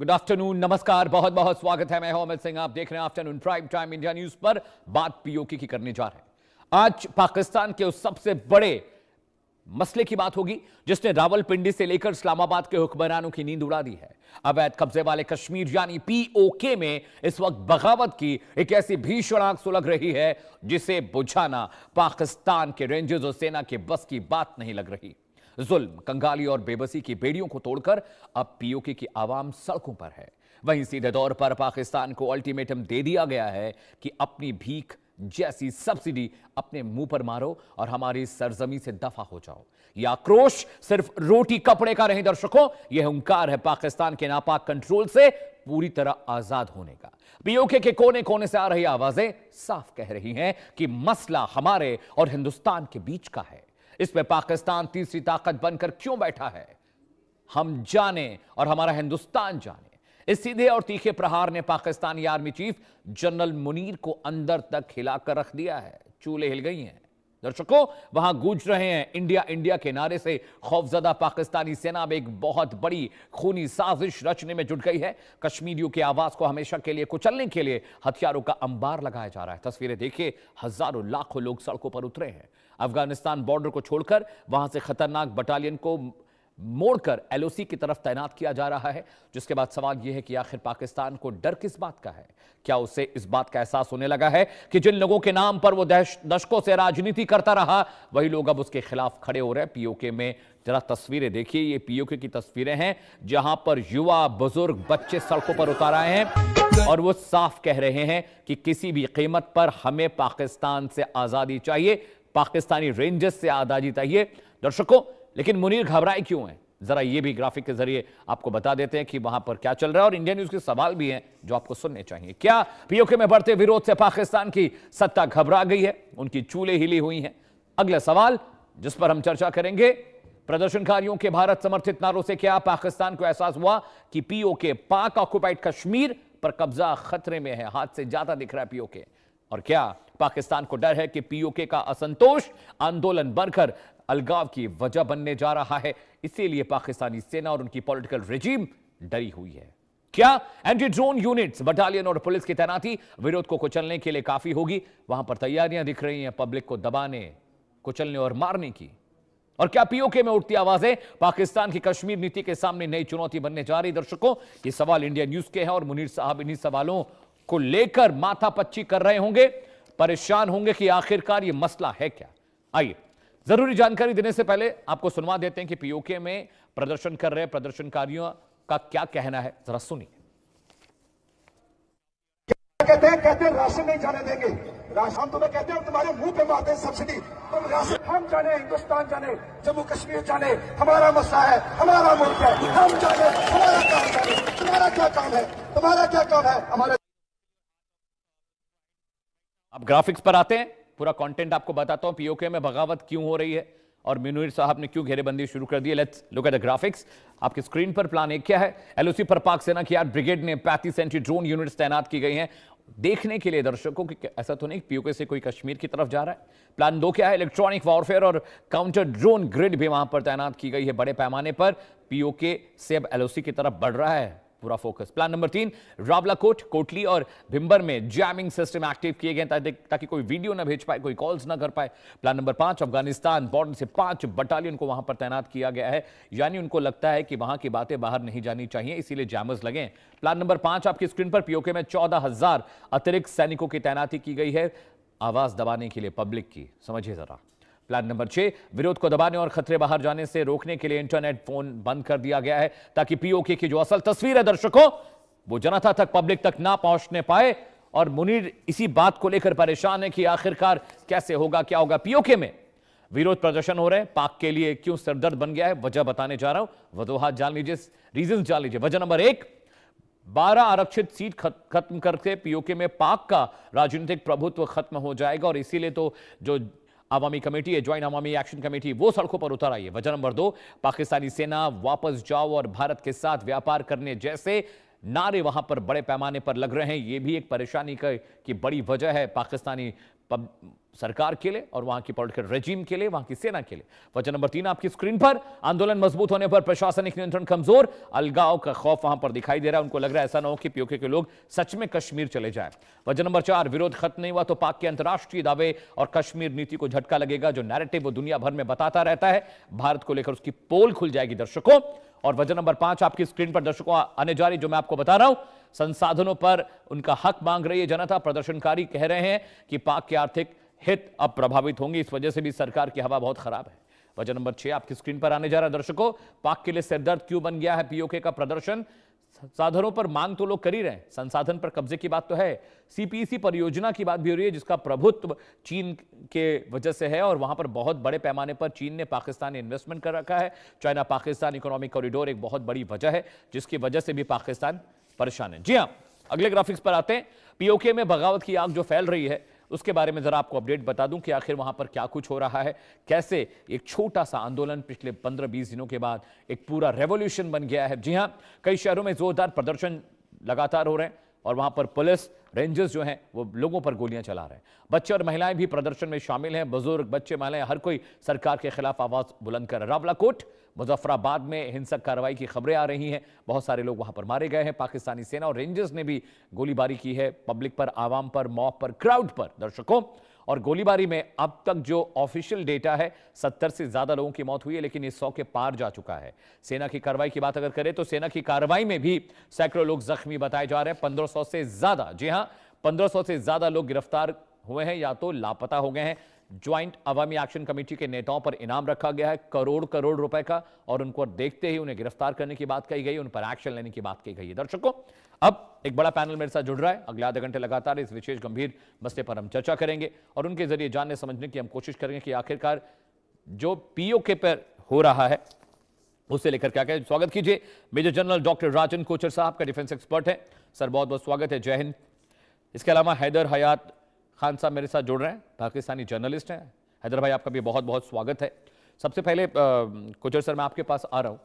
Good afternoon, नमस्कार, बहुत बहुत स्वागत है। मैं हूं अमित सिंह, आप देख रहे हैं afternoon prime time India news पर। बात पीओके की करने जा रहे हैं। आज पाकिस्तान के उस सबसे बड़े मसले की बात होगी जिसने रावलपिंडी से लेकर इस्लामाबाद के हुक्मरानों की नींद उड़ा दी है। अवैध कब्जे वाले कश्मीर यानी पीओके में इस वक्त बगावत की एक ऐसी भीषण आग सुलग रही है जिसे बुझाना पाकिस्तान के रेंजर्स और सेना के बस की बात नहीं लग रही। जुल्म, कंगाली और बेबसी की बेड़ियों को तोड़कर अब पीओके की आवाम सड़कों पर है। वहीं सीधे तौर पर पाकिस्तान को अल्टीमेटम दे दिया गया है कि अपनी भीख जैसी सब्सिडी अपने मुंह पर मारो और हमारी सरजमी से दफा हो जाओ। यह आक्रोश सिर्फ रोटी कपड़े का नहीं दर्शकों, यह हुंकार है पाकिस्तान के नापाक कंट्रोल से पूरी तरह आजाद होने का। पीओके के कोने कोने से आ रही आवाजें साफ कह रही हैं कि मसला हमारे और हिंदुस्तान के बीच का है। इसमें पाकिस्तान तीसरी ताकत बनकर क्यों बैठा है, हम जाने और हमारा हिंदुस्तान जाने। इस सीधे और तीखे प्रहार ने Pakistani army chief general Munir को अंदर तक हिलाकर रख दिया है। चूल्हे हिल गई हैं दर्शकों, वहां गूंज रहे हैं इंडिया इंडिया के नारे से। खौफजदा पाकिस्तानी सेना में एक बहुत बड़ी खूनी साजिश रचने में जुट गई है। कश्मीरियों की आवाज को हमेशा के लिए कुचलने के लिए हथियारों का अंबार लगाया जा रहा है। तस्वीरें देखिए, हजारों लाखों लोग सड़कों पर उतरे हैं। अफगानिस्तान बॉर्डर को छोड़कर वहां से खतरनाक बटालियन को मोड़कर एलओसी की तरफ तैनात किया जा रहा है। जिसके बाद सवाल यह है कि आखिर पाकिस्तान को डर किस बात का है? क्या उसे इस बात का एहसास होने लगा है कि जिन लोगों के नाम पर वो दशकों से राजनीति करता रहा, वही लोग अब उसके खिलाफ खड़े हो रहे हैं? पीओके में जरा तस्वीरें देखिए, ये पीओके की तस्वीरें हैं जहां पर युवा, बुजुर्ग, बच्चे सड़कों पर उतर आए हैं और वो साफ कह रहे हैं कि किसी भी कीमत पर हमें पाकिस्तान से आजादी चाहिए, पाकिस्तानी रेंजर्स से आजादी चाहिए। दर्शकों, लेकिन मुनीर घबराए क्यों हैं? जरा ये भी ग्राफिक के जरिए आपको बता देते हैं कि वहां पर क्या चल रहा है और इंडिया न्यूज के सवाल भी हैं जो आपको सुनने चाहिए। क्या पीओके में बढ़ते विरोध से पाकिस्तान की सत्ता घबरा गई है? उनकी चूल्हे हिली हुई हैं? अगला सवाल जिस पर हम चर्चा करेंगे, प्रदर्शनकारियों के भारत समर्थित नारों से क्या पाकिस्तान को एहसास हुआ कि पीओके, पाक ऑक्युपाइड कश्मीर पर कब्जा खतरे में है? हाथ से ज्यादा दिख रहा है पीओके। और क्या पाकिस्तान को डर है कि पीओके का असंतोष आंदोलन बनकर अलगाव की वजह बनने जा रहा है? इसीलिए पाकिस्तानी सेना और उनकी पॉलिटिकल रेजिम डरी हुई है। क्या एंटी ड्रोन यूनिट्स, बटालियन और पुलिस की तैनाती विरोध को कुचलने के लिए काफी होगी? वहां पर तैयारियां दिख रही हैं पब्लिक को दबाने, कुचलने और मारने की। और क्या पीओके में उठती आवाजें पाकिस्तान की कश्मीर नीति के सामने नई चुनौती बनने जा रही? दर्शकों, ये सवाल इंडिया न्यूज के हैं और मुनीर साहब इन्हीं सवालों को लेकर माथापच्ची कर रहे होंगे, परेशान होंगे कि आखिरकार ये मसला है क्या। आइए, जरूरी जानकारी देने से पहले आपको सुनवा देते हैं कि पीओके में प्रदर्शन कर रहे प्रदर्शनकारियों का क्या कहना है, जरा सुनिए। कहते हैं राशन नहीं जाने देंगे। राशन हम तुम्हें कहते हैं, तुम्हारे मुंह पे मारते हैं सब्सिडी। तुम राशन, हम जाने, हिंदुस्तान जाने, जम्मू कश्मीर जाने, हमारा मसला है, हमारा मुल्क है, हम जाने, हमारा काम जाने। तुम्हारा क्या काम है? तुम्हारा क्या काम है? हमारे अब ग्राफिक्स पर आते हैं, पूरा कंटेंट आपको बताता हूं। पीओके में बगावत क्यों हो रही है और मुनीर साहब ने क्यों घेरेबंदी शुरू कर दी है। Let's look at the graphics. आपकी स्क्रीन पर प्लान एक क्या है? एलओसी पर पाक सेना की 8 ब्रिगेड ने 35 एंटी ड्रोन यूनिट्स तैनात की गई हैं देखने के लिए दर्शकों कि ऐसा तो नहीं पीओके से कोई कश्मीर की तरफ जा रहा है। प्लान 2 क्या है? इलेक्ट्रॉनिक वॉरफेयर और काउंटर ड्रोन ग्रिड भी वहां पर तैनात की गई है। बड़े पैमाने पर पीओके से अब एलओसी की तरफ बढ़ रहा है पूरा focus. Plan number 3, Rawalakot, Kotli और भिंबर में जैमिंग सिस्टम एक्टिव किए गए ताकि कोई वीडियो ना भेज पाए, कोई कॉल्स ना कर पाए। प्लान नंबर 5, अफगानिस्तान बॉर्डर से 5 बटालियन को वहां पर तैनात किया गया है, यानी उनको लगता है कि वहां की बातें बाहर नहीं जानी चाहिए, इसीलिए जैमर्स लगे। प्लान नंबर 5 आपकी स्क्रीन पर, पीओके में 14,000 अतिरिक्त सैनिकों की तैनाती की गई है आवाज दबाने के लिए पब्लिक की। समझिए जरा। प्लान नंबर 6, विरोध को दबाने और खतरे बाहर जाने से रोकने के लिए इंटरनेट फोन बंद कर दिया गया है ताकि पीओके की जो असल तस्वीर है दर्शकों वो जनता तक, पब्लिक तक ना पहुंचने पाए। और मुनीर इसी बात को लेकर परेशान है कि आखिरकार कैसे होगा, क्या होगा। पीओके में विरोध प्रदर्शन हो रहे हैं, पाक के लिए क्यों सरदर्द बन गया है, वजह बताने जा रहा हूं। वजूहात जान लीजिए, रीजन जान लीजिए। वजह नंबर 1, 12 आरक्षित सीट खत्म करके पीओके में पाक का राजनीतिक प्रभुत्व खत्म हो जाएगा और इसीलिए तो जो अवामी कमेटी है, ज्वाइंट अवामी एक्शन कमेटी, वो सड़कों पर उतर आई है। वजह नंबर 2, पाकिस्तानी सेना वापस जाओ और भारत के साथ व्यापार करने जैसे नारे वहां पर बड़े पैमाने पर लग रहे हैं। यह भी एक परेशानी की बड़ी वजह है। पाकिस्तानी सरकार के लिए और वहां की पॉलिटिकल रेजिम के लिए, वहां की सेना के लिए। वजह नंबर 3 आपकी स्क्रीन पर, आंदोलन मजबूत होने पर प्रशासनिक नियंत्रण कमजोर, अलगाव का खौफ वहां पर दिखाई दे रहा है। उनको लग रहा है ऐसा ना हो कि पीओके के लोग सच में कश्मीर चले जाएं। वजह नंबर 4, विरोध खत्म नहीं हुआ तो पाक के अंतर्राष्ट्रीय दावे और कश्मीर नीति को झटका लगेगा। जो नैरेटिव वो दुनिया भर में बताता रहता है, भारत को लेकर उसकी पोल खुल जाएगी दर्शकों। और वजह नंबर 5 आपकी स्क्रीन पर दर्शकों आने जा रही, जो मैं आपको बता रहा हूं, संसाधनों पर उनका हक मांग रही है जनता। प्रदर्शनकारी कह रहे हैं कि पाक के आर्थिक हित अब प्रभावित होंगे, इस वजह से भी सरकार की हवा बहुत खराब है। वजह नंबर 6 आपकी स्क्रीन पर आने जा रहा है दर्शकों, पाक के लिए सिरदर्द क्यों बन गया है पीओके का प्रदर्शन। संसाधनों पर मांग तो लोग कर ही रहे हैं, संसाधन पर कब्जे की बात तो है। सीपीईसी परियोजना की बात भी हो रही है, जिसका प्रभुत्व चीन के वजह से है और वहां पर बहुत बड़े पैमाने पर चीन ने पाकिस्तान में इन्वेस्टमेंट कर रखा है। चाइना पाकिस्तान इकोनॉमिक कॉरिडोर एक बहुत बड़ी वजह है, जिसकी वजह से भी पाकिस्तान परेशान है। जी हां, अगले ग्राफिक्स पर आते हैं। पीओके में बगावत की आग जो फैल रही है, उसके बारे में जरा आपको अपडेट बता दूं कि आखिर वहां पर क्या कुछ हो रहा है, कैसे एक छोटा सा आंदोलन पिछले 15-20 दिनों के बाद एक पूरा रेवोल्यूशन बन गया है। जी हां, कई शहरों में जोरदार प्रदर्शन लगातार हो रहे हैं और वहां पर पुलिस रेंजर्स जो हैं वो लोगों पर गोलियां चला रहे हैं। बच्चे और महिलाएं भी प्रदर्शन में शामिल हैं, बुजुर्ग, बच्चे, महिलाएं, हर कोई सरकार के खिलाफ आवाज बुलंद कर रहा है। रावलाकोट, मुजफ्फराबाद में हिंसक कार्रवाई की खबरें आ रही हैं, बहुत सारे लोग वहां पर मारे गए हैं। पाकिस्तानी सेना और रेंजर्स ने भी गोलीबारी की है पब्लिक पर, आवाम पर, मॉब पर, क्राउड पर दर्शकों। और गोलीबारी में अब तक जो ऑफिशियल डेटा है 70 से ज्यादा लोगों की मौत हुई है, लेकिन ये 100 के पार जा चुका है। सेना की कार्रवाई की बात अगर करें तो सेना की कार्रवाई में भी सैकड़ों लोग जख्मी बताए जा रहे हैं, 1500 से ज्यादा, जी हां 1500 से ज्यादा लोग गिरफ्तार हुए हैं या तो लापता हो गए हैं। ज्वाइंट अवामी एक्शन कमेटी के नेताओं पर इनाम रखा गया है करोड़ करोड़ रुपए का, और उनको देखते ही उन्हें गिरफ्तार करने की बात कही गई, उन पर एक्शन लेने की बात की गई है। दर्शकों, अब एक बड़ा पैनल मेरे साथ जुड़ रहा है, अगले आधे घंटे लगातार इस विशेष गंभीर मसले पर हम चर्चा करेंगे और उनके जरिए जानने समझने की हम कोशिश करेंगे कि आखिरकार जो पीओके पर हो रहा है उससे लेकर क्या कहें। स्वागत कीजिए मेजर जनरल डॉक्टर राजन कोचर साहब का, डिफेंस एक्सपर्ट है सर, बहुत बहुत स्वागत है, जय हिंद। इसके अलावा हैदर हयात खान साहब मेरे साथ जुड़ रहे हैं, पाकिस्तानी जर्नलिस्ट हैं। हैदर भाई, आपका भी बहुत बहुत स्वागत है। सबसे पहले कोचर सर, मैं आपके पास आ रहा हूँ।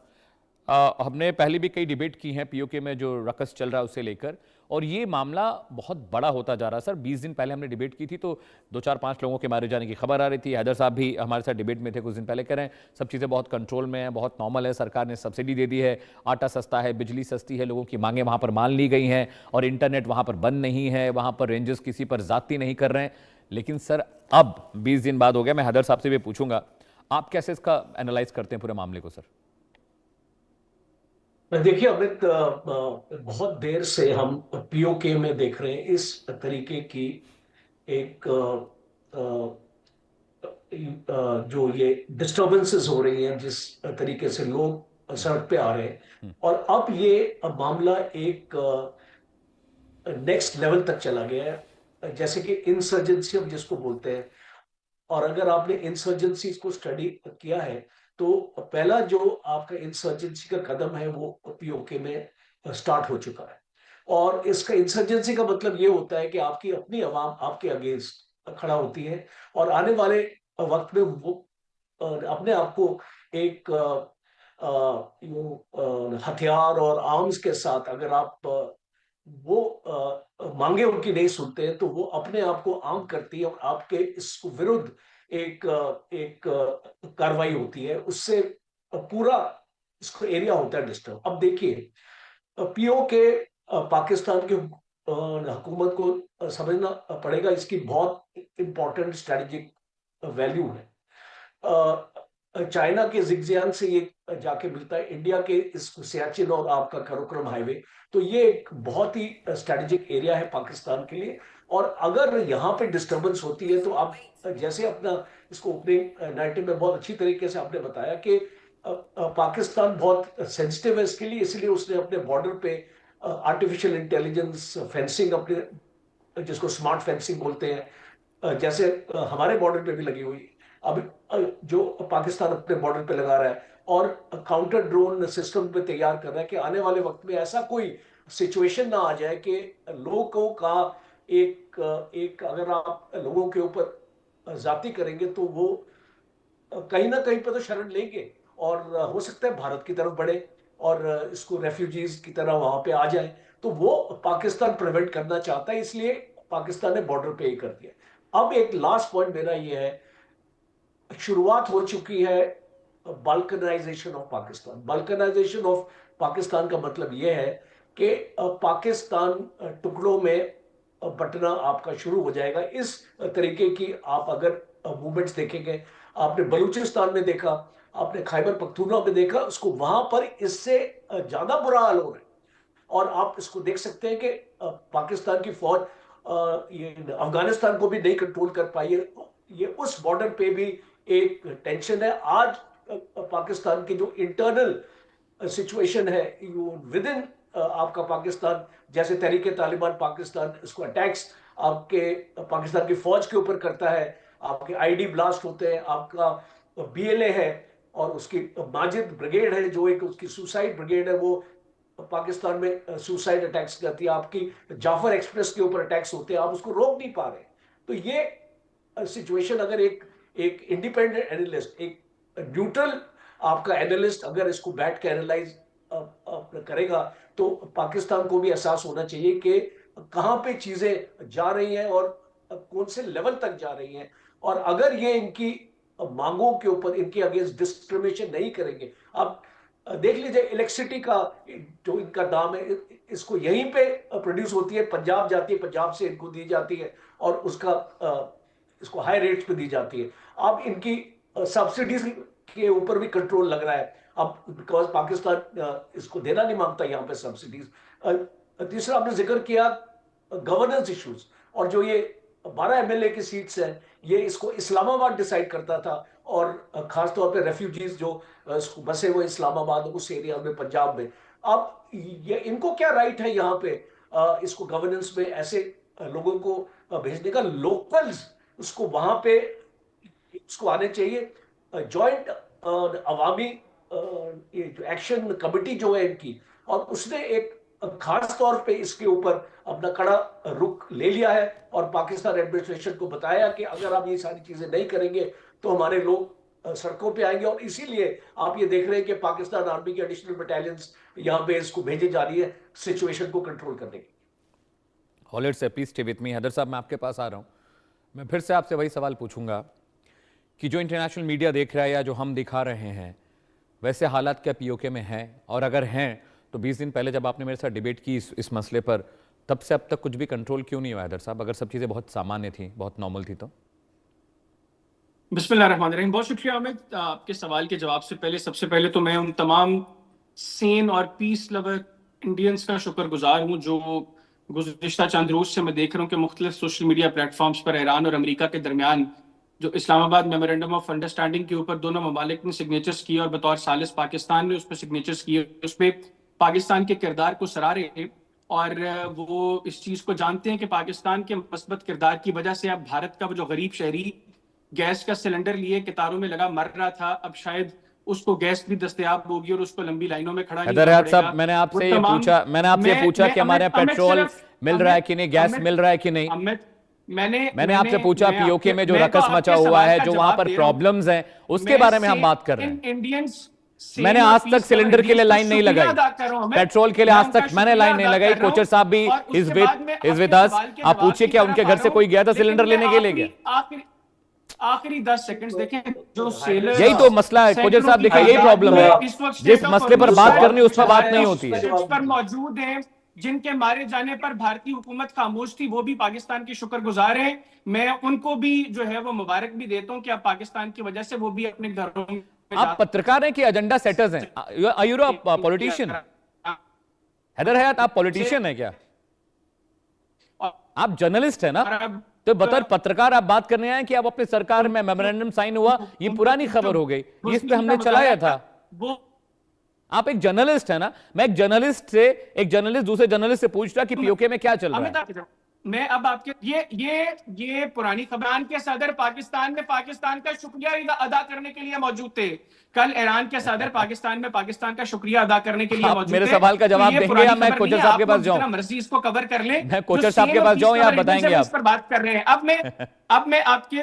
हमने पहले भी कई डिबेट की हैं पीओके में जो रकस चल रहा है उसे लेकर, और ये मामला बहुत बड़ा होता जा रहा है। सर 20 दिन पहले हमने डिबेट की थी तो 2-4-5 लोगों के मारे जाने की खबर आ रही थी। हैदर साहब भी हमारे साथ डिबेट में थे कुछ दिन पहले, कह रहे हैं सब चीज़ें बहुत कंट्रोल में हैं, बहुत नॉर्मल है, सरकार ने सब्सिडी दे दी है, आटा सस्ता है, बिजली सस्ती है, लोगों की मांगें वहाँ पर मान ली गई हैं और इंटरनेट वहाँ पर बंद नहीं है, वहाँ पर रेंजर्स किसी पर जाती नहीं कर रहे हैं। लेकिन सर अब 20 दिन बाद हो गया, मैं हैदर साहब से भी पूछूंगा, आप कैसे इसका एनालाइज करते हैं पूरे मामले को सर? देखिए अमित, बहुत देर से हम पीओके में देख रहे हैं इस तरीके की एक जो ये डिस्टर्बेंसेस हो रही हैं, जिस तरीके से लोग सड़क पे आ रहे हैं, और अब ये मामला एक नेक्स्ट लेवल तक चला गया है, जैसे कि इंसर्जेंसी हम जिसको बोलते हैं। और अगर आपने इंसर्जेंसी को स्टडी किया है तो पहला जो आपका इंसर्जेंसी का कदम है वो पीओके में स्टार्ट हो चुका है। और इसका इंसर्जेंसी का मतलब ये होता है कि आपकी अपनी आवाम आपके अगेंस्ट खड़ा होती है और आने वाले वक्त में वो अपने आप को एक हथियार और आर्म्स के साथ, अगर आप वो मांगे उनकी नहीं सुनते हैं तो वो अपने आप को आर्म करती है और आपके इसको विरुद्ध एक कार्रवाई होती है, उससे पूरा इसको एरिया होता है डिस्टर्ब। अब देखिए पीओके पाकिस्तान की हुकूमत को समझना पड़ेगा, इसकी बहुत इंपॉर्टेंट स्ट्रेटेजिक वैल्यू है। चाइना के जिगजियांग से ये जाके मिलता है इंडिया के इस सियाचिन और आपका कराकोरम हाईवे, तो ये एक बहुत ही स्ट्रेटेजिक एरिया है पाकिस्तान के लिए। और अगर यहाँ पे डिस्टर्बेंस होती है तो आप जैसे अपना इसको ओपनिंग नैरेटिव में बहुत अच्छी तरीके से आपने बताया कि पाकिस्तान बहुत सेंसिटिव है इसके लिए, इसलिए उसने अपने बॉर्डर पे आर्टिफिशियल इंटेलिजेंस फेंसिंग, अपने जिसको स्मार्ट फेंसिंग बोलते हैं, जैसे हमारे बॉर्डर पे भी लगी हुई अब जो पाकिस्तान अपने बॉर्डर पे लगा रहा है, और काउंटर ड्रोन सिस्टम पे तैयार कर रहा है कि आने वाले वक्त में ऐसा कोई सिचुएशन ना आ जाए कि लोगों का एक अगर आप लोगों के ऊपर जाती करेंगे तो वो कहीं ना कहीं पे तो शरण लेंगे और हो सकता है भारत की तरफ बढ़े और इसको रेफ्यूजीज की तरह वहां पे आ जाए, तो वो पाकिस्तान प्रिवेंट करना चाहता है, इसलिए पाकिस्तान ने बॉर्डर पे ये कर दिया। अब एक लास्ट पॉइंट मेरा ये है, शुरुआत हो चुकी है balkanization of Pakistan. Balkanization of Pakistan का मतलब यह है कि पाकिस्तान टुकड़ों में बंटना आपका शुरू हो जाएगा। इस तरीके की आप अगर मूवमेंट्स देखेंगे, आपने बलूचिस्तान में देखा, आपने खैबर पख्तूनख्वा में देखा, उसको वहां पर इससे ज्यादा बुरा हाल हो रहा है। और आप इसको देख सकते हैं कि पाकिस्तान की फौज ये अफगानिस्तान को भी नहीं कंट्रोल कर पाई है। ये उस बॉर्डर पे भी एक टेंशन है। आज पाकिस्तान की जो इंटरनल सिचुएशन है विद इन आपका पाकिस्तान, जैसे तहरीक तालिबान पाकिस्तान इसको अटैक्स आपके पाकिस्तान की फौज के ऊपर करता है, आपके आईडी ब्लास्ट होते हैं, आपका बीएलए है और उसकी माजिद ब्रिगेड है जो एक उसकी सुसाइड ब्रिगेड है, वो पाकिस्तान में सुसाइड अटैक्स करती है, आपकी जाफर एक्सप्रेस के ऊपर अटैक्स होते हैं, आप उसको रोक नहीं पा रहे। तो ये सिचुएशन अगर एक इंडिपेंडेंट एनालिस्ट, एक न्यूट्रल आपका एनालिस्ट अगर इसको बैठ के एनालाइज करेगा तो पाकिस्तान को भी एहसास होना चाहिए कि कहां पे चीजें जा रही हैं और कौन से लेवल तक जा रही हैं। और अगर ये इनकी मांगों के ऊपर इनके अगेंस्ट डिस्क्रिमिनेशन नहीं करेंगे, आप देख लीजिए इलेक्ट्रिसिटी का जो इनका दाम है, इसको यहीं पे प्रोड्यूस होती है, पंजाब जाती है, पंजाब से इनको दी जाती है और उसका इसको हाई रेट्स पे दी जाती है। अब इनकी सब्सिडीज के ऊपर भी कंट्रोल लग रहा है अब, बिकॉज पाकिस्तान इसको देना नहीं मांगता यहाँ पे सब्सिडीज। तीसरा आपने जिक्र किया गवर्नेंस इश्यूज, और जो ये 12 एमएलए की सीट्स हैं, ये इसको इस्लामाबाद डिसाइड करता था और खासतौर पे रेफ्यूजीज जो बसे हुए इस्लामाबाद उस एरिया में पंजाब में। अब ये इनको क्या राइट है यहाँ पे इसको गवर्नेंस में ऐसे लोगों को भेजने का? लोकल्स उसको वहां पे उसको आने चाहिए। जॉइंट अवामी ये जो एक्शन कमेटी जो है इनकी, और उसने एक खास तौर पे इसके ऊपर अपना कड़ा रुख ले लिया है और पाकिस्तान एडमिनिस्ट्रेशन को बताया कि अगर आप ये सारी चीजें नहीं करेंगे तो हमारे लोग सड़कों पे आएंगे। और इसीलिए आप ये देख रहे हैं कि पाकिस्तान आर्मी की एडिशनल बटालियंस यहाँ पे इसको भेजी जा रही है सिचुएशन को कंट्रोल करने की। All it say please stay with me. Haider Sahab, मैं आपके पास आ रहा हूं। मैं फिर से आपसे वही सवाल पूछूंगा कि जो इंटरनेशनल मीडिया देख रहा है या जो हम दिखा रहे हैं, वैसे हालात क्या पीओके में हैं? और अगर हैं तो 20 दिन पहले जब आपने मेरे साथ डिबेट की इस मसले पर, तब से अब तक कुछ भी कंट्रोल क्यों नहीं हुआ हैदर साहब? अगर सब चीजें बहुत सामान्य थी, बहुत नॉर्मल थी तो। बिस्मिल्लाहिर्रहमानिर्रहीम। बहुत शुक्रिया अमित, आपके सवाल के जवाब से पहले सबसे पहले तो मैं उन तमाम सेन और पीस लवर इंडियंस का शुक्रगुजार हूँ जो गुज़िश्ता चंद रोज से मैं देख रहा हूँ कि मुख्तलिफ सोशल मीडिया प्लेटफॉर्म्स पर ईरान और अमेरिका के दरमियान जो इस्लामाबाद मेमोरेंडम ऑफ अंडरस्टैंडिंग के ऊपर दोनों ममालिक ने सिग्नेचर्स किए और बतौर सालिस पाकिस्तान ने उस पर सिग्नेचर्स किए, उस पर पाकिस्तान के किरदार को सराहे थे और वो इस चीज को जानते हैं कि पाकिस्तान के मस्बत किरदार की वजह से अब भारत का वो जो गरीब शहरी गैस का सिलेंडर लिए कतारों में लगा मर रहा था, अब शायद उसको गैस भी दस्तयाब होगी और उसको लंबी लाइनों में खड़ा नहीं होना पड़ेगा। मैंने आपसे ये पूछा कि हमारे पेट्रोल मिल रहा है कि नहीं, गैस मिल रहा है कि नहीं। मैंने आपसे पूछा पीओके में जो रकस मचा हुआ है, जो वहां पर प्रॉब्लम्स हैं, उसके बारे में हम बात कर रहे हैं। इंडियंस मैंने आज तक सिलेंडर के लिए लाइन नहीं लगाई, पेट्रोल के लिए आज तक मैंने लाइन नहीं लगाई। कोचर साहब भी इज विद अस। आप पूछिए क्या उनके घर से कोई गया था सिलेंडर लेने के लिए? गया आखिरी 10 सेकंड्स देखें जो सेलर, यही तो मसला है कोचर साहब। देखिए यही प्रॉब्लम है, जिस मसले पर बात करनी उस पर बात नहीं होती है। पर मौजूद हैं जिनके मारे जाने पर भारतीय हुकूमत खामोश थी, वो भी पाकिस्तान की शुक्रगुजार हैं। मैं उनको भी जो है वो मुबारक भी देता हूं कि अब पाकिस्तान की वजह से वो भी अपने घरों में। आप पत्रकार हैं कि एजेंडा सेटर्स हैं? Are you a politician? Haider Hayat, आप पॉलिटिशियन है क्या? आप जर्नलिस्ट है ना? तो बतौर पत्रकार आप बात करने आए कि आप अपने सरकार में मेमोरेंडम साइन हुआ, ये पुरानी खबर हो गई, इस पे हमने चलाया था। आप एक जर्नलिस्ट है ना? मैं एक जर्नलिस्ट दूसरे जर्नलिस्ट से पूछ रहा कि पीओके में क्या चल रहा है। मैं अब आपके ये पुरानी खबरान के सदर पाकिस्तान में पाकिस्तान का शुक्रिया अदा करने के लिए मौजूद थे। कल ईरान के सदर पाकिस्तान में पाकिस्तान का शुक्रिया अदा करने के लिए मौजूद थे। मेरे सवाल का जवाब देंगे या मैं कोचर साहब के पास जाऊं? मर्जी इसको कवर कर लें, मैं कोचर साहब के पास जाऊं या आप बताएंगे? आप इस पर बात कर रहे हैं। अब मैं आपके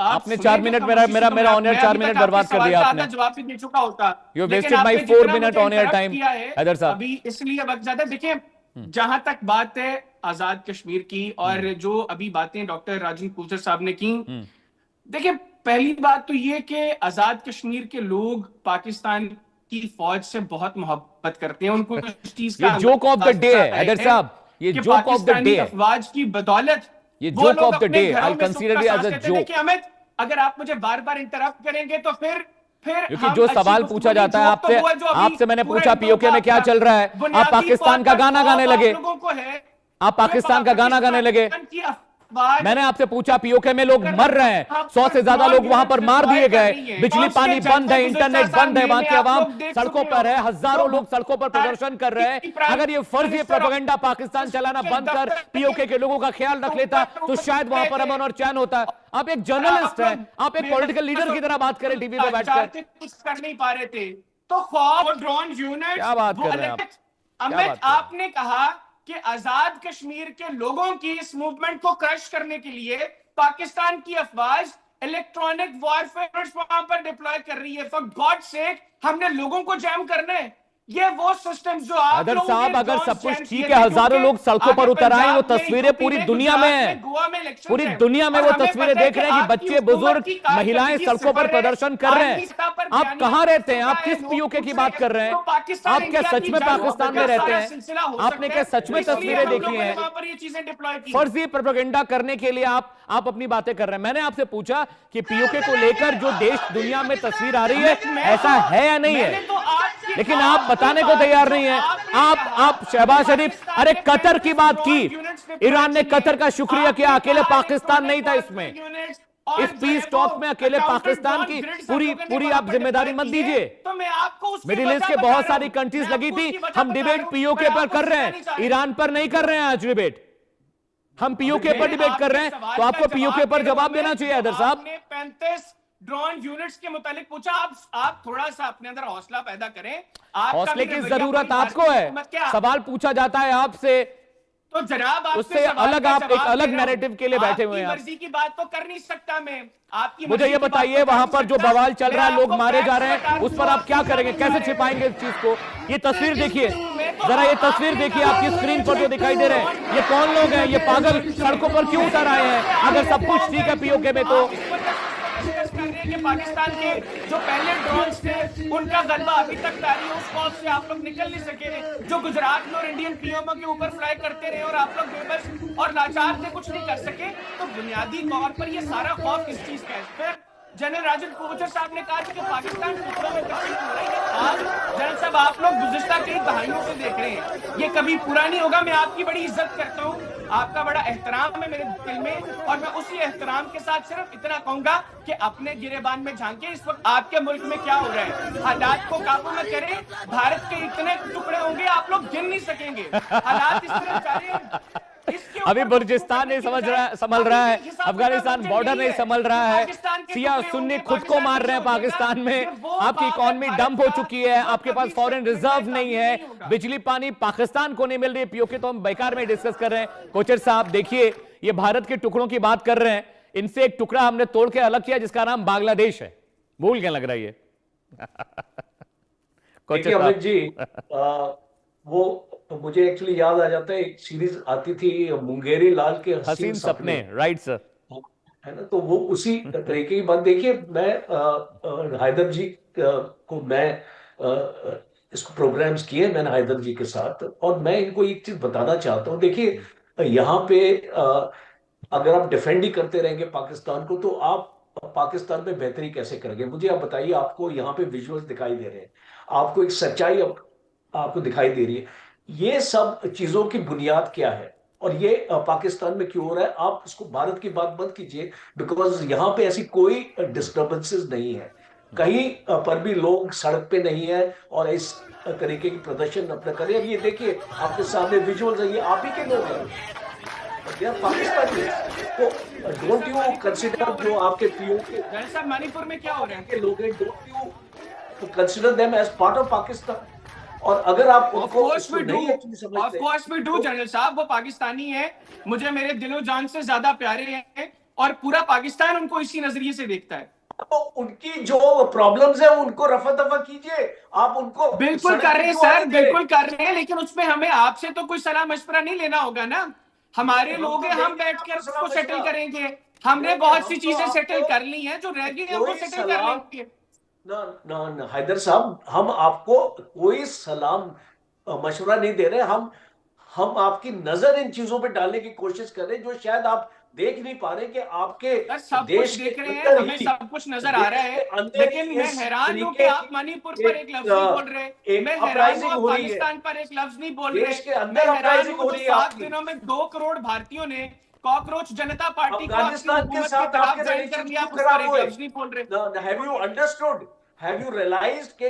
आपने 4 मिनट मेरा ऑन एयर 4 मिनट बर्बाद कर दिया आपने। जवाब भी दे चुका होता। You wasted my 4 minute on air time Haider Sahab. अभी इसलिए वक्त ज्यादा। देखिए जहां तक बात है आजाद कश्मीर की और जो अभी बातें डॉक्टर राजन कोचर साहब ने की, देखिए पहली बात तो ये कि आजाद कश्मीर के लोग पाकिस्तान की फौज से बहुत मोहब्बत करते हैं, उनको इस चीज का ये जोक ऑफ द डे है हैदर साहब, ये कि joke of the Pakistani day, अफवाज की बदौलत ये वो जोक लोग ऑफ द अपने डे, घरों आई में कंसीडर सुख इट का एज अ सांस लेते हैं। जोक। देखिए अमित, अगर आप मुझे बार बार इंटरप्ट करेंगे तो फिर क्योंकि हम जो अच्छी सवाल गुफ्तगू पूछा नहीं, जाता है जोक तो आपसे, वो है जो अभी आपसे मैंने पूरे पूछा हिंदुओं पीओके में क्या चल रहा है, आप बुनियादी पाकिस्तान का तौर पर गाना गाने खौफ लगे, आप लोगों को है, आप पाकिस्तान का गाना गाने लगे। पाकिस्तान की अफवाज मैंने आपसे पूछा पीओके में लोग मर रहे हैं, 100 से ज्यादा लोग वहां पर मार दिए गए, बिजली पानी बंद है, इंटरनेट बंद है, वहां की आवाम सड़कों पर है, हजारों लोग सड़कों पर प्रदर्शन कर रहे हैं। अगर ये फर्जी प्रोपेगेंडा पाकिस्तान चलाना बंद कर पीओके के लोगों का ख्याल रख लेता तो शायद वहां पर अमन और चैन होता। आप एक जर्नलिस्ट हैं, आप एक पॉलिटिकल लीडर की तरह बात करें टीवी पे बैठकर, कुछ कर नहीं पा रहे थे तो खौफ ड्रोन यूनिट। क्या बात कर रहे हैं आप? अमित, आपने कहा कि आजाद कश्मीर के लोगों की इस मूवमेंट को क्रश करने के लिए पाकिस्तान की अफवाज इलेक्ट्रॉनिक वॉरफेयर वहां पर डिप्लॉय कर रही है। फॉर गॉड सेक, हमने लोगों को जैम करना है। ये वो सिस्टम जो आप अदर लोगों साहब, के अगर ड्रोन सब कुछ जैम ठीक किए है, थे, हजारों क्योंकि लोग सड़कों पर आगे उतर आए, वो पंजाब में, तस्वीरें यूपी पूरी में, दुनिया में गुजरात है, गोवा में इलेक्शन पूरी है। दुनिया में और वो हमें तस्वीरें पता है देख रहे हैं कि आपकी बच्चे हुकूमत बुजुर्ग की महिलाएं कारकर्दगी सड़कों पर सिफर है। प्रदर्शन कर रहे आर्मी हैं। सतह पर आप बयानिया कहां रहते हैं? आप चुका है, किस लोग पीओके की पूछ बात रहे कर रहे हैं। हैं? तो पाकिस्तान आप क्या इंडिया सच की में जंग पाकिस्तान का में रहते सारा हैं? सिलसिला हो आपने सकता क्या है। सच में इसलिए तस्वीरें हम देखी लोगों ने हैं? वहां पर ये चीजें डिप्लॉय की। फर्जी प्रोपेगेंडा करने के लिए आप अपनी बातें कर रहे हैं। मैंने आपसे पूछा कि पीओके को लेकर जो देश दुनिया में तस्वीर आ रही है, ऐसा है या नहीं है? लेकिन आप बताने को तैयार नहीं है। आप शहबाज शरीफ, अरे कतर की बात की, ईरान ने कतर का शुक्रिया किया, अकेले पाकिस्तान नहीं था इसमें। इस पीस टॉक में अकेले पाकिस्तान की पूरी आप जिम्मेदारी मत दीजिए। तो मैं आपको मिडिल ईस्ट के बहुत सारी कंट्रीज लगी थी। हम डिबेट पीओके पर कर रहे हैं, ईरान पर नहीं कर रहे हैं आज डिबेट। हम पीओके पर डिबेट कर रहे हैं, तो आपको पीओके पर जवाब देना चाहिए हैदर साहब। 35 ड्रोन यूनिट्स के मुतालिक पूछा। आप थोड़ा सा अपने अंदर हौसला पैदा करें। हौसले की जरूरत आपको है। सवाल पूछा जाता है आपसे, तो जनाब उससे अलग आप एक अलग नैरेटिव के लिए बैठे हुए हैं। मर्जी की बात तो कर नहीं सकता मैं। आपकी मुझे ये बताइए, वहां पर जो बवाल चल रहा है, लोग मारे जा रहे हैं, उस पर आप क्या करेंगे? कैसे छिपाएंगे इस चीज को? ये तस्वीर देखिए जरा, ये तस्वीर देखिए आपकी स्क्रीन पर जो दिखाई दे रहे हैं, ये कौन लोग हैं? ये पागल सड़कों पर क्यों उतर आए हैं? अगर सब कुछ ठीक है पीओके में तो कि पाकिस्तान के जो पहले ड्रोन्स थे उनका गलबा अभी तक जारी है, उस खौफ से आप लोग निकल नहीं सके। जो गुजरात में और इंडियन पीएमओ के ऊपर फ्लाई करते रहे और आप लोग बेबस और लाचार थे, कुछ नहीं कर सके। तो बुनियादी तौर पर ये सारा खौफ किस चीज का है? फिर जनरल राजन कोचर साहब ने कहा कि पाकिस्तान टुकड़ों में तकसीम हो रही है। आज जनरल साहब, आप लोग गुज़िश्ता कई दहाइयों से देख रहे हैं, ये कभी पूरा नहीं होगा। मैं आपकी बड़ी इज्जत करता हूँ, आपका बड़ा एहतराम है मेरे दिल में, और मैं उसी एहतराम के साथ सिर्फ इतना कहूंगा कि अपने गिरेबान में झांके इस वक्त आपके मुल्क में क्या हो रहा है। हालात को काबू में करें। भारत के इतने टुकड़े होंगे आप लोग गिन नहीं सकेंगे। हालात इस तरह जा रहे हैं। अभी बलूचिस्तान नहीं संभल रहा है, अफगानिस्तान बॉर्डर नहीं संभल रहा है, सिया सुन्नी खुद को मार रहे हैं पाकिस्तान में, आपकी इकॉनमी डंप हो चुकी है, आपके पास फॉरेन रिजर्व नहीं है, बिजली पानी पाकिस्तान को नहीं मिल रही है। पीओके तो हम बेकार में डिस्कस कर रहे हैं। कोचर साहब देखिए, ये भारत के टुकड़ों की बात कर रहे हैं, इनसे एक टुकड़ा हमने तोड़ के अलग किया जिसका नाम बांग्लादेश है। भूल क्या लग रहा है ये? कोचर अमित जी, वो तो मुझे एक्चुअली याद आ जाता है, एक सीरीज आती थी मुंगेरी लाल के हसीन सपने, राइट सर, है ना? तो वो उसी तरीके की बात। देखिए, मैं हैदर जी को मैं इसको प्रोग्राम्स किए मैंने हैदर जी के साथ, और मैं इनको एक चीज बताना चाहता हूँ। देखिए, यहाँ पे अगर आप डिफेंड ही करते रहेंगे पाकिस्तान को, तो आप पाकिस्तान में बेहतरी कैसे करेंगे? मुझे आप बताइए। आपको यहाँ पे विजुअल्स दिखाई दे रहे हैं, आपको एक सच्चाई आपको दिखाई दे रही है। ये सब चीजों की बुनियाद क्या है और ये पाकिस्तान में क्यों हो रहा है? आप इसको भारत की बात मत कीजिए, बिकॉज यहाँ पे ऐसी कोई डिस्टर्बेंसेस नहीं है, कहीं पर भी लोग सड़क पे नहीं है और इस तरीके की प्रदर्शन अपना करें। अब ये देखिए, आपके सामने विजुअल्स है, ये आप ही के लोग हैं, पाकिस्तानी। तो डोंट यू कंसिडर जो आपके पीओ के मणिपुर में क्या हो रहा है लोग हैं, don't you consider them as part of Pakistan? और अगर आप जनरल साहब, वो पाकिस्तानी है, मुझे मेरे दिलो जान से ज्यादा प्यारे हैं, और पूरा पाकिस्तान उनको इसी नजरिए से देखता है। तो उनकी जो प्रॉब्लम्स है उनको रफा दफा कीजिए। आप उनको बिल्कुल कर रहे हैं सर, बिल्कुल कर रहे हैं, लेकिन उसमें हमें आपसे तो कोई सलाह मशवरा नहीं लेना होगा ना। हमारे हम लोग तो हैं, हम देंगे बैठ कर आपको उसको सलाम सेटल मशवरा। करेंगे। हमने नहीं, बहुत हम सी तो चीजें सेटल आपको कर ली हैं, जो रह गई हैं वो कोई सेटल कर सलाम लेंगे। ना ना ना हैदर साहब, हम आपको कोई सलाम मशवरा नहीं दे रहे। हम आपकी नजर इन चीजों पे डालने की कोशिश कर रहे हैं जो शायद आप देख नहीं पा रहे कि आपके सर सब कुछ देश के देख रहे हैं, अंदर हमें ही, सब कुछ नजर आ रहा देश है। के अंदर लेकिन ही मैं इस हैरान हूं कि तरीके आप की मणिपुर पर एक लफ्ज नहीं बोल रहे। एक मैं हैरान हूं अपराइजिंग आप हो रही है। पाकिस्तान पर एक लफ्ज नहीं बोल रहे। देश के मैं अंदर हैरान अपराइजिंग हूं हो जो रही है 7 आपकी। दिनों में 2 करोड़ भारतीयों ने कॉकरोच जनता पार्टी को आपकी अफगानिस्तान के हुकूमत के साथ खिलाफ आपके ज्वाइन कर रिलेशन लिया, क्यों आप उस पर खराब एक हुए? लफ्ज नहीं बोल रहे। Have you understood, have you realised कि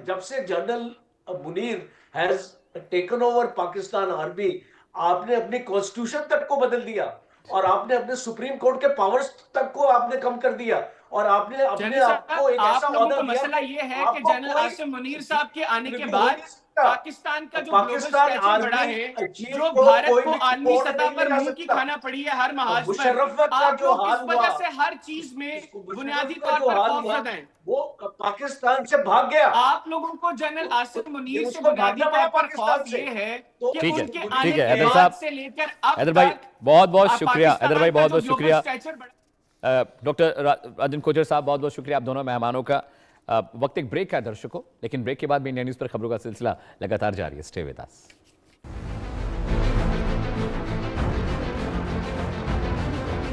जब से general Munir has taken over Pakistan army, आपने अपनी कॉन्स्टिट्यूशन तक को बदल दिया और आपने अपने सुप्रीम कोर्ट के पावर्स तक को आपने कम कर दिया और आपने अपने जनरल आप साहब, को एक ऐसा आप लोगों ऑर्डर को दिया मसला कि ये है कि आपको जनरल कोई आसिम मुनीर साहब के आने के रिव्यू हो बाद नहीं सकता। पाकिस्तान का जो ग्लोबल पाकिस्तान स्टैचर बढ़ा आर्मी है, चीफ जो को भारत कोई को भी आलमी कोर्ट सतह नहीं ले पर जा मुंह की सकता। खाना पड़ी है हर महाज पर। मुशर्रफ का आप जो लोग हाल इस हुआ, वजह से हर चीज में मुशर्रफ बुनियादी का तौर जो पर हाल हुआ, खौफजदा हैं। वो पाकिस्तान से भाग गया। आप लोगों को जनरल आसिम मुनीर से उसको बुनियादी भागना तौर पड़ा पर पाकिस्तान खौफ से। ये है तो कि ठीक है, उनके मुनीर आने ठीक है, के हैदर बाद साहब, से लेकर अब हैदर भाई तक बहुत बहुत शुक्रिया, हैदर भाई पाकिस्तान बहुत का बहुत जो ग्लोबल शुक्रिया। स्टैचर बढ़ा। डॉक्टर राजन कोचर साहब बहुत बहुत शुक्रिया आप दोनों मेहमानों का। वक्त एक ब्रेक का है दर्शकों, लेकिन ब्रेक के बाद भी इंडिया न्यूज पर खबरों का सिलसिला लगातार जारी है। Stay with us.